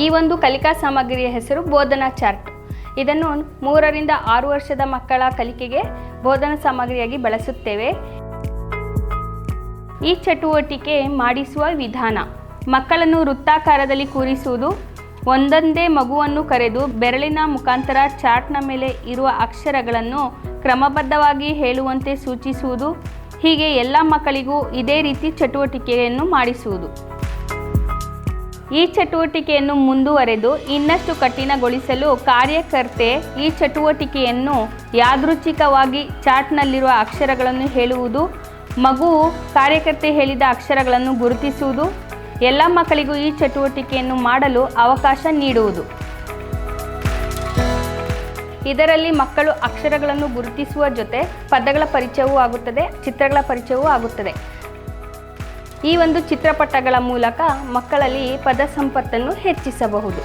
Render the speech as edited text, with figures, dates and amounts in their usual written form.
ಈ ಒಂದು ಕಲಿಕಾ ಸಾಮಗ್ರಿಯ ಹೆಸರು ಬೋಧನಾ ಚಾರ್ಟ್. ಇದನ್ನು 3 ರಿಂದ 6 ವರ್ಷದ ಮಕ್ಕಳ ಕಲಿಕೆಗೆ ಬೋಧನಾ ಸಾಮಗ್ರಿಯಾಗಿ ಬಳಸುತ್ತೇವೆ. ಈ ಚಟುವಟಿಕೆ ಮಾಡಿಸುವ ವಿಧಾನ: ಮಕ್ಕಳನ್ನು ವೃತ್ತಾಕಾರದಲ್ಲಿ ಕೂರಿಸುವುದು, ಒಂದೊಂದೇ ಮಗುವನ್ನು ಕರೆದು ಬೆರಳಿನ ಮುಖಾಂತರ ಚಾರ್ಟ್ನ ಮೇಲೆ ಇರುವ ಅಕ್ಷರಗಳನ್ನು ಕ್ರಮಬದ್ಧವಾಗಿ ಹೇಳುವಂತೆ ಸೂಚಿಸುವುದು. ಹೀಗೆ ಎಲ್ಲ ಮಕ್ಕಳಿಗೂ ಇದೇ ರೀತಿ ಚಟುವಟಿಕೆಯನ್ನು ಮಾಡಿಸುವುದು. ಈ ಚಟುವಟಿಕೆಯನ್ನು ಮುಂದುವರೆದು ಇನ್ನಷ್ಟು ಕಠಿಣಗೊಳಿಸಲು ಕಾರ್ಯಕರ್ತೆ ಈ ಚಟುವಟಿಕೆಯನ್ನು ಯಾದೃಚ್ಛಿಕವಾಗಿ ಚಾರ್ಟ್ನಲ್ಲಿರುವ ಅಕ್ಷರಗಳನ್ನು ಹೇಳುವುದು, ಮಗುವು ಕಾರ್ಯಕರ್ತೆ ಹೇಳಿದ ಅಕ್ಷರಗಳನ್ನು ಗುರುತಿಸುವುದು, ಎಲ್ಲ ಮಕ್ಕಳಿಗೂ ಈ ಚಟುವಟಿಕೆಯನ್ನು ಮಾಡಲು ಅವಕಾಶ ನೀಡುವುದು. ಇದರಲ್ಲಿ ಮಕ್ಕಳು ಅಕ್ಷರಗಳನ್ನು ಗುರುತಿಸುವ ಜೊತೆ ಪದಗಳ ಪರಿಚಯವೂ ಆಗುತ್ತದೆ, ಚಿತ್ರಗಳ ಪರಿಚಯವೂ ಆಗುತ್ತದೆ. ಈ ಒಂದು ಚಿತ್ರಪಟಗಳ ಮೂಲಕ ಮಕ್ಕಳಲ್ಲಿ ಪದ ಸಂಪತ್ತನ್ನು ಹೆಚ್ಚಿಸಬಹುದು.